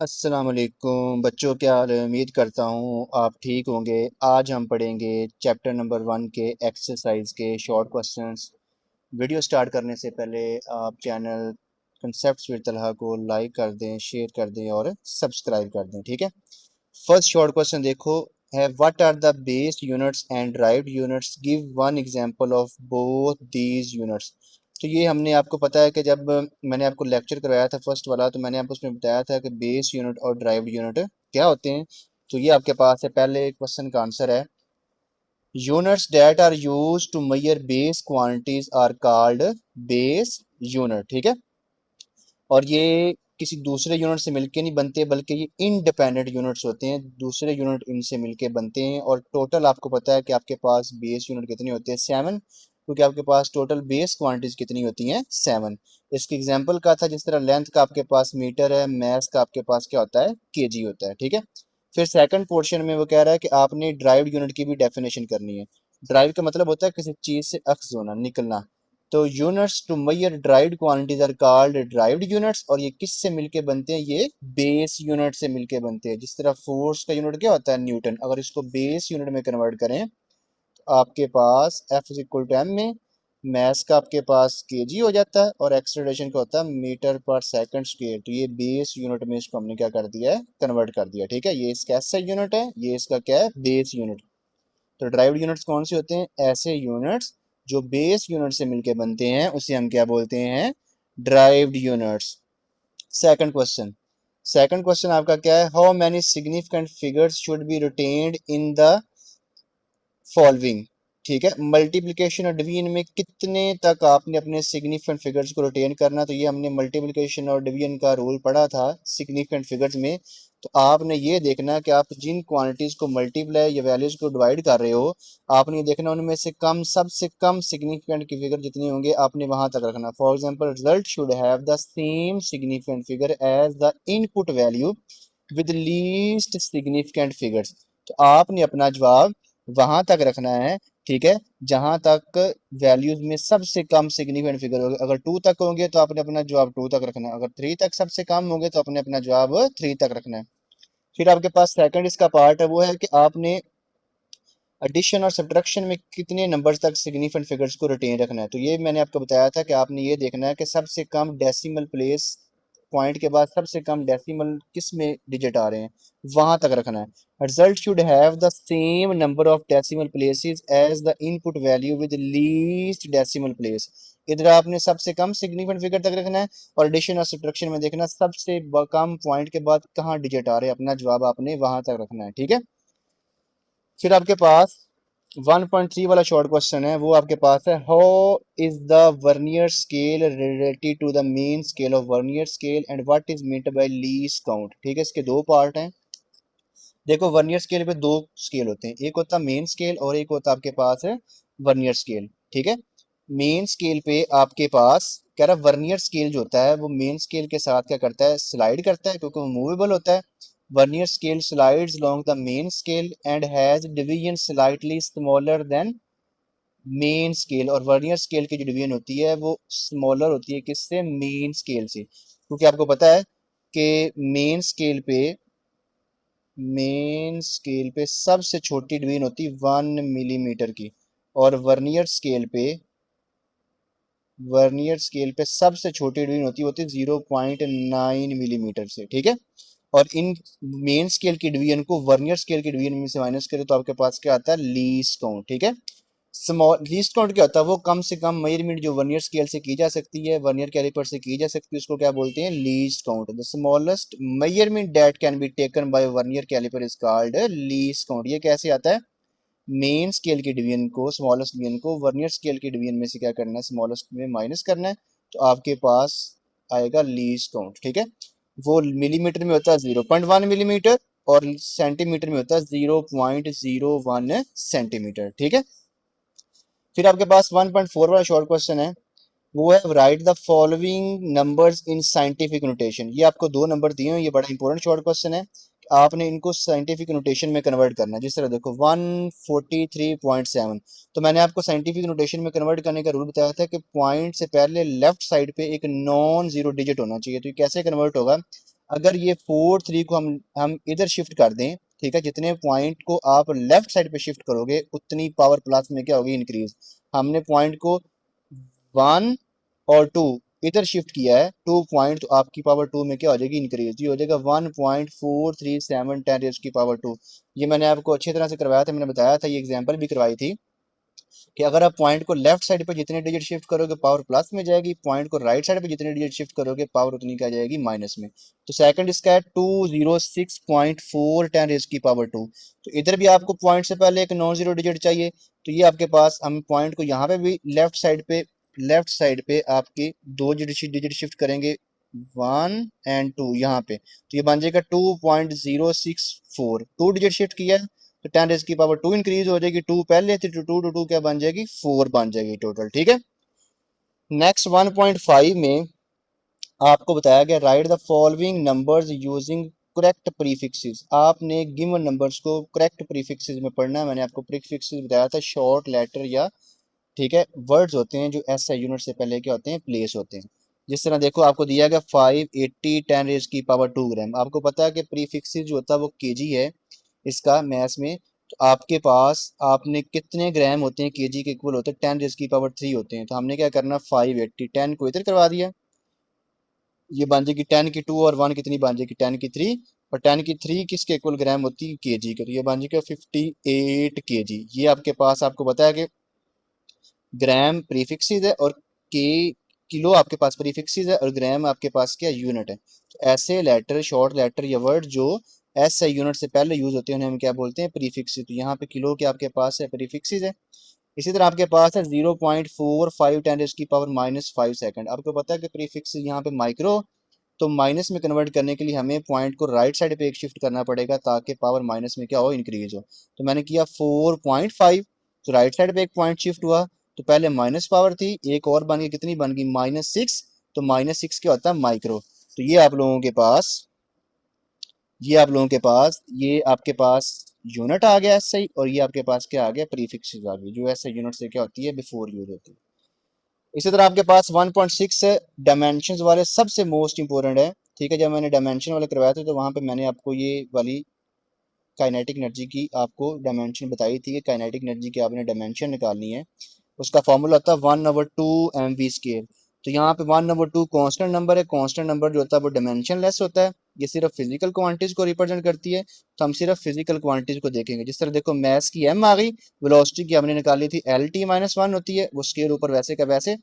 अस्सलाम वालेकुम बच्चों, क्या हाल है। उम्मीद करता हूँ आप ठीक होंगे। आज हम पढ़ेंगे चैप्टर नंबर 1 के एक्सरसाइज के शॉर्ट क्वेश्चंस। वीडियो स्टार्ट करने से पहले आप चैनल कंसेप्ट्स विद तलहा को लाइक कर दें, शेयर कर दें और सब्सक्राइब कर दें, ठीक है। फर्स्ट शॉर्ट क्वेश्चन देखो है, what are the base units and derived units, give one example of both these units. तो ये हमने आपको पता है कि जब मैंने आपको लेक्चर करवाया था फर्स्ट वाला, तो मैंने आपको उसमें बताया था कि बेस यूनिट और ड्राइव्ड यूनिट क्या होते हैं। तो ये आपके पास है, पहले क्वेश्चन का आंसर है, units that are use to measure base quantities are called base unit, ठीक है। और ये किसी दूसरे यूनिट से मिलके नहीं बनते, बल्कि ये इंडिपेंडेंट यूनिट्स होते हैं, दूसरे यूनिट इनसे मिलके बनते हैं। और टोटल आपको पता है कि आपके पास बेस यूनिट कितनी होती है, 7, क्योंकि आपके पास टोटल बेस क्वांटिटीज कितनी होती हैं, 7। इसकी एग्जांपल का था, जिस तरह लेंथ का आपके पास मीटर है, मैथ का आपके पास क्या होता है, केजी होता है, ठीक है। फिर सेकंड पोर्शन में वो कह रहा है कि आपने ड्राइव्ड यूनिट की भी डेफिनेशन करनी है। ड्राइव का मतलब होता है किसी चीज से अख्ज होना, निकलना। तो units to measure derived quantities are called derived units. और ये किससे मिलके बनते हैं, ये बेस यूनिट से मिलके बनते हैं। जिस तरह फोर्स का यूनिट क्या होता है, न्यूटन, अगर इसको बेस यूनिट में कन्वर्ट करें तो आपके पास F is equal to M में, मैस का आपके पास केजी हो जाता है, और एक्सेलरेशन का होता है मीटर पर सेकंड स्क्वायर। तो ये बेस यूनिट में इसको हमने क्या कर दिया है, कन्वर्ट कर दिया, ठीक है। ये इसका ऐसा यूनिट है, ये इसका क्या है, बेस यूनिट। तो ड्राइव्ड यूनिट्स कौन से होते हैं, ऐसे यूनिट्स जो बेस यूनिट से मिलके बनते हैं, उसे हम क्या बोलते हैं, ड्राइव्ड यूनिट्स। सेकंड क्वेश्चन आपका क्या है, how many significant figures should be retained in the following, ठीक है। मल्टीप्लिकेशन और डिवीजन में कितने तक आपने अपने सिग्निफिकेंट फिगर्स को रिटेन करना। तो ये हमने मल्टीप्लिकेशन और डिवीजन का रूल पढ़ा था सिग्निफिकेंट फिगर्स में। तो आपने ये देखना कि आप जिन क्वांटिटीज को मल्टीप्लाई या वैल्यूज को डिवाइड कर रहे हो, आपने ये देखना उनमें से कम, सबसे कम सिग्निफिकेंट की फिगर जितनी होंगे आपने वहां तक रखना। For example, result should have the same significant figure as the input value with least significant figures. तो आपने अपना जवाब वहां तक रखना है, ठीक है, जहां तक वैल्यूज में सबसे कम सिग्निफिकेंट फिगर होगा। अगर 2 तक होंगे तो आपने अपना जवाब 2 तक रखना है, अगर 3 तक सबसे कम होंगे तो आपने अपना जवाब 3 तक रखना है। फिर आपके पास सेकंड इसका पार्ट है, वो है कि आपने एडिशन और सब्ट्रैक्शन में कितने नंबर्स तक सिग्निफिकेंट फिगर्स को रिटेन रखना है। तो ये मैंने आपको बताया था कि आपने ये देखना है कि सबसे कम डेसिमल प्लेस, पॉइंट के बाद सबसे कम डेसिमल किस में डिजिट आ रहे हैं, वहां तक रखना है। Result should have the same number of decimal places as the input value with least decimal place. इधर आपने सबसे कम सिग्निफिकेंट फिगर तक रखना है, और एडिशन और सब्ट्रैक्शन में देखना सबसे कम पॉइंट के बाद कहाँ डिजिट आ रहे हैं, अपना जवाब आपने वहां तक रखना है, ठीक है। फिर आपके पास 1.3 वाला शॉर्ट क्वेश्चन है, वो आपके पास है, how is the vernier scale related to the main scale of vernier scale and what is meant by least count, ठीक है। इसके दो पार्ट हैं। देखो, वर्नियर स्केल पे दो स्केल होते हैं, एक होता है मेन स्केल और एक होता है आपके पास है वर्नियर स्केल, ठीक है। मेन स्केल पे आपके पास कह रहा है, वर्नियर स्केल जो होता है वो मेन स्केल के साथ क्या करता है, स्लाइड करता है, क्योंकि वो मूवेबल होता है। Vernier scale slides along the main scale and has division slightly smaller than main scale. और वर्नियर स्केल की जो डिवीजन होती है वो स्मॉलर होती है, किससे, मेन स्केल से। क्योंकि आपको पता है कि मेन स्केल पे सबसे छोटी डिवीजन होती है 1 मिलीमीटर की, और वर्नियर स्केल पे सबसे छोटी डिवीजन होती है 0.9 मिलीमीटर से, ठीक है। और इन मेन स्केल की डिवीजन को वर्नियर स्केल की डिवीजन में से माइनस करें तो आपके पास क्या आता है, लीस्ट काउंट, ठीक है। स्मॉल लीस्ट काउंट क्या होता है, वो कम से कम मेजरमेंट जो वर्नियर स्केल से की जा सकती है, वर्नियर कैलिपर से की जा सकती है, उसको क्या बोलते हैं, least count. The smallest measurement that can be taken by vernier caliper is called least count. ये कैसे आता है, मेन स्केल की डिवीजन को, स्मॉलेस्ट डिवीजन को वर्नियर स्केल की डिवीजन में से क्या करना है, स्मॉलेस्ट में माइनस करना है, तो आपके पास आएगा लीस्ट काउंट, ठीक है। वो मिलीमीटर में होता है 0.1 मिलीमीटर, और सेंटीमीटर में होता है 0.01 सेंटीमीटर, ठीक है। फिर आपके पास 1.4 वाला शॉर्ट क्वेश्चन है, वो है, right the following numbers in scientific notation. ये आपको दो नंबर दिए हैं, ये बड़ा इंपॉर्टेंट शॉर्ट क्वेश्चन है। आपने इनको साइंटिफिक नोटेशन में कन्वर्ट करना है। जिस तरह देखो 143.7, तो मैंने आपको साइंटिफिक नोटेशन में कन्वर्ट करने का रूल बताया था कि पॉइंट से पहले लेफ्ट साइड पे एक नॉन जीरो डिजिट होना चाहिए। तो ये कैसे कन्वर्ट होगा, अगर ये 4 3 को हम इधर शिफ्ट कर दें, ठीक है, जितने पॉइंट को आप लेफ्ट साइड पे शिफ्ट करोगे उतनी पावर प्लस में क्या होगी, इंक्रीज। हमने पॉइंट को 1 और 2 इधर शिफ्ट किया है, 2 पॉइंट, तो आपकी पावर 2 में क्या हो जाएगी, इंक्रीज। ये हो जाएगा 1.437 10 की पावर 2। ये मैंने आपको अच्छी तरह से करवाया था, मैंने बताया था, ये एग्जाम्पल भी करवाई थी कि अगर आप पॉइंट को लेफ्ट साइड पे जितने डिजिट शिफ्ट करोगे पावर प्लस में जाएगी, पॉइंट को राइट साइड पे जितने डिजिट शिफ्ट करोगे पावर उतनी क्या जाएगी, माइनस में। तो सेकंड इसका है 206.4 10 की पावर 2। तो इधर भी आपको पॉइंट से पहले एक नॉन जीरो डिजिट चाहिए, तो ये आपके पास, हम पॉइंट को यहाँ पे भी लेफ्ट साइड पे आपके दो डिजिट शिफ्ट करेंगे, 1 और 2 यहाँ पे, तो ये बन जाएगा 2.064, 2 डिजिट शिफ्ट किया है, तो 10 की पावर 2 इंक्रीज हो जाएगी, 2 पहले थी, तो 2 क्या बन जाएगी, 4 बन जाएगी टोटल, ठीक है। नेक्स्ट 1.5 में आपको बताया गया, right the following numbers using correct prefixes. आपने गिवन नंबर्स को करेक्ट प्रीफिक्सेस में पढ़ना है। मैंने आपको प्रीफिक्सेस बताया था, शॉर्ट लेटर या, ठीक है, वर्ड्स होते हैं जो एसआई यूनिट से पहले क्या होते हैं, प्लेस होते हैं। जिस तरह देखो आपको दिया गया 580 10 की पावर 2 ग्राम। आपको पता है कि प्रीफिक्सेस जो होता है वो केजी है इसका मैथ्स में। तो आपके पास आपने कितने ग्राम होते हैं केजी के इक्वल होते हैं, 10 की पावर 3 होते हैं। तो हमने क्या करना, 580 10 को इधर करवा दिया, ये बन जाएगी 10 की 2 और 1 कितनी बन जाएगी, 10 की 3, और 10 की 3 किसके इक्वल ग्राम होती है, केजी के, तो ये बन जाएगा 58 केजी। ये आपके पास, आपको पता है कि ग्राम प्रीफिक्सेस है और के किलो आपके पास प्रीफिक्सेस है और ग्राम आपके पास क्या यूनिट है। तो ऐसे लेटर, शॉर्ट लेटर या वर्ड जो एस आई यूनिट से पहले यूज होते हैं उन्हें हम क्या बोलते हैं, प्रीफिक्सेस। तो यहाँ पे किलो के आपके पास है, प्रीफिक्सेस है। इसी तरह आपके पास है 0.45 10 की पावर -5 सेकंड। आपको पता है कि प्रीफिक्स यहाँ पे माइक्रो, तो माइनस में कन्वर्ट करने के लिए हमें पॉइंट को राइट साइड पे एक शिफ्ट करना पड़ेगा ताकि पावर माइनस में क्या हो, इंक्रीज हो। तो मैंने किया 4.5, तो राइट साइड पे एक पॉइंट शिफ्ट हुआ, तो पहले माइनस पावर थी, एक और बन गई, कितनी बन गई, -6। तो -6 क्या होता है, माइक्रो। तो ये आपके पास यूनिट आ गया सही, और ये आपके पास क्या आ गया, प्रीफिक्सेस आ गई, जो ऐसे यूनिट से क्या होती है, बिफोर यूज होती है। इसी तरह आपके पास 1.6 है, डायमेंशन वाले सबसे मोस्ट इंपोर्टेंट है, ठीक है। जब मैंने डायमेंशन वाले करवाया था तो वहां पे मैंने आपको ये वाली काइनेटिक एनर्जी की आपको डायमेंशन बताई थी कि काइनेटिक एनर्जी की आपने डायमेंशन निकालनी है। उसका फॉर्मूला होता है 1/2 mv²। तो यहाँ पे 1/2 कांस्टेंट नंबर है, कांस्टेंट नंबर जो होता है वो डायमेंशन लेस होता है, ये सिर्फ फिजिकल क्वांटिटीज को रिप्रेजेंट करती है। तो हम सिर्फ फिजिकल क्वांटिटीज को देखेंगे। जिस तरह देखो मैथ्स की एम आ गई, वेलोसिटी की हमने निकाली थी LT-1 होती है, वो स्केयर ऊपर वैसे का वैसे,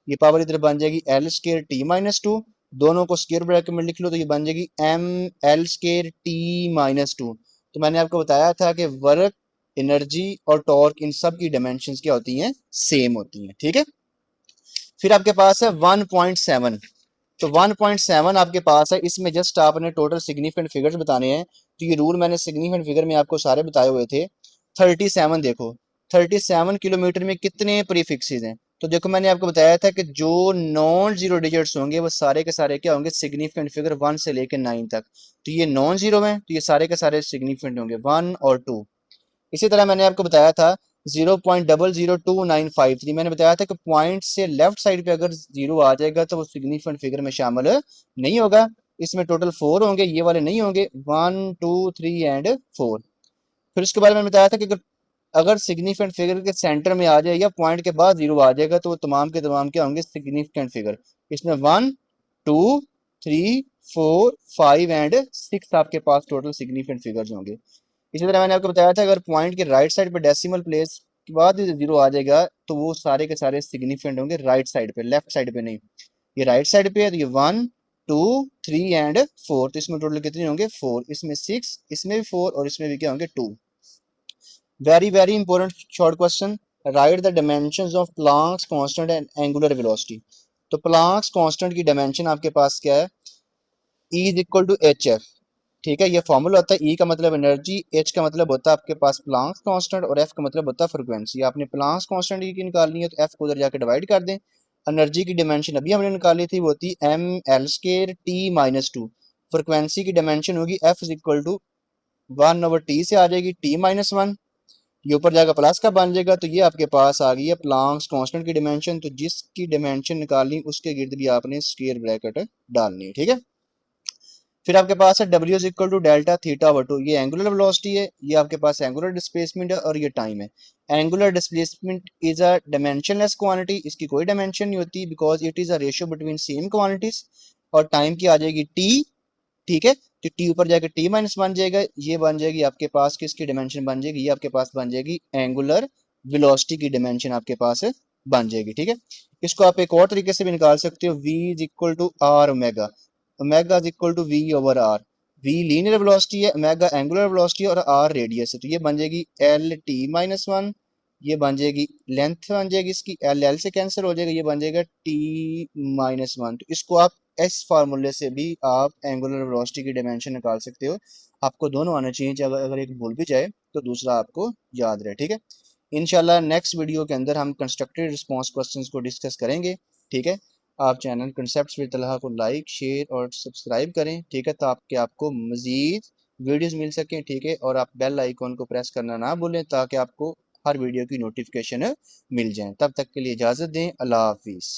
ये पावर इधर बन जाएगी L²T-2, दोनों को स्केयर ब्रैकेट में लिख लो तो ये बन जाएगी ML²T-2। तो मैंने आपको बताया था कि वर्क, एनर्जी और टॉर्क इन सब की डायमेंशंस क्या होती हैं, सेम होती हैं, ठीक है। फिर आपके पास है 1.7। तो 1.7 आपके पास है, इसमें जस्ट आपने टोटल सिग्निफिकेंट फिगर्स बताने हैं। तो ये रूल मैंने सिग्निफिकेंट फिगर में आपको सारे बताए हुए थे। 37 देखो, 37 किलोमीटर में कितने प्रीफिक्सेस हैं। तो देखो मैंने आपको बताया था कि जो नॉन जीरो डिजिट्स होंगे वो सारे के सारे क्या होंगे, सिग्निफिकेंट फिगर 1 से लेकर 9 तक। तो ये नॉन जीरो में, तो ये सारे के सारे सिग्निफिकेंट होंगे 1 और 2। इसी तरह मैंने आपको बताया था 0.002953, मैंने बताया था कि पॉइंट से लेफ्ट साइड पे अगर जीरो आ जाएगा तो वो सिग्निफिकेंट फिगर में शामिल नहीं होगा। इसमें टोटल 4 होंगे, ये वाले नहीं होंगे, 1 2 3 एंड 4। फिर उसके बाद मैंने बताया था कि अगर अगर सिग्निफिकेंट फिगर के सेंटर में आ जाए या पॉइंट के बाद जीरो आ जाएगा तो वो तमाम के तमाम क्या होंगे, सिग्निफिकेंट फिगर। इसमें 1 2 3 4 5 एंड 6 आपके पास टोटल सिग्निफिकेंट फिगर्स होंगे। इसी तरह मैंने आपको बताया था अगर पॉइंट के राइट साइड पे डेसिमल प्लेस के बाद जीरो आ जाएगा तो वो सारे के सारे सिग्निफिकेंट होंगे राइट साइड पे, लेफ्ट साइड पे नहीं। ये राइट साइड पे है तो ये 1 2 3 एंड 4, तो इसमें टोटल कितने होंगे, 4, इसमें 6, इसमें भी 4 और इसमें भी क्या होंगे, 2। Very very important short question, write the dimensions of Planck's constant and angular velocity. तो प्लैंक्स कांस्टेंट की डायमेंशन आपके पास क्या है, E is equal to H F, ठीक है। ये फॉर्मूला होता है, ई का मतलब एनर्जी, एच का मतलब होता है आपके पास प्लैंक्स कांस्टेंट और एफ का मतलब होता है फ्रीक्वेंसी। आपने प्लैंक्स कांस्टेंट की निकालनी है तो एफ को उधर जाके डिवाइड कर दें। एनर्जी की डायमेंशन अभी हमने निकाली थी वो थी ML²T-2। फ्रीक्वेंसी की डायमेंशन होगी F is equal to 1/T से आ जाएगी T-1, ये ऊपर जाकर प्लस का बन जाएगा। तो ये आपके पास आ गई है प्लैंक्स कांस्टेंट की डायमेंशन। तो जिसकी डायमेंशन निकालनी उसके गिर्द भी आपने स्क्वायर ब्रैकेट डालनी है, ठीक है। फिर आपके पास है W is equal to delta theta over two, ये एंगुलर वेलोसिटी है, ये आपके पास एंगुलर डिस्प्लेसमेंट है और ये टाइम है। Angular displacement is a dimensionless quantity, इसकी कोई डायमेंशन नहीं होती because it is a ratio between same quantities. और टाइम की आ जाएगी टी, ठीक है, तो टी ऊपर जाकर टी माइनस बन जाएगा, ये बन जाएगी आपके पास किसकी डायमेंशन बन जाएगी, ये आपके पास बन जाएगी एंगुलर वेलोसिटी की डायमेंशन आपके पास बन जाएगी, ठीक है। इसको आप एक और तरीके से भी निकाल सकते हो, v is equal to R omega, omega is equal to V over R, v linear velocity है, ओमेगा एंगुलर वेलोसिटी और आर रेडियस है, तो ये बन जाएगी एल टी माइनस वन, ये बन जाएगी लेंथ बन जाएगी इसकी, एल एल से कैंसिल हो जाएगा, ये बन जाएगा टी माइनस वन। तो इसको आप इस फार्मूले से भी आप एंगुलर वेलोसिटी की डायमेंशन निकाल सकते हो। आपको दोनों आने चाहिए, अगर अगर एक भूल भी जाए तो दूसरा आपको याद रहे, ठीक है। इंशाल्लाह नेक्स्ट वीडियो के अंदर हम कंस्ट्रक्टेड रिस्पांस क्वेश्चंस को डिस्कस करेंगे, ठीक है। आप चैनल कंसेप्ट्स विद तलहा को लाइक शेयर और सब्सक्राइब करें, ठीक है, ताकि आपको मजीद वीडियोस मिल सकें, ठीक है। और आप बेल आइकॉन को प्रेस करना ना भूलें ताकि आपको हर वीडियो की नोटिफिकेशन मिल जाए। तब तक के लिए इजाज़त दें, अल्लाह हाफिज़।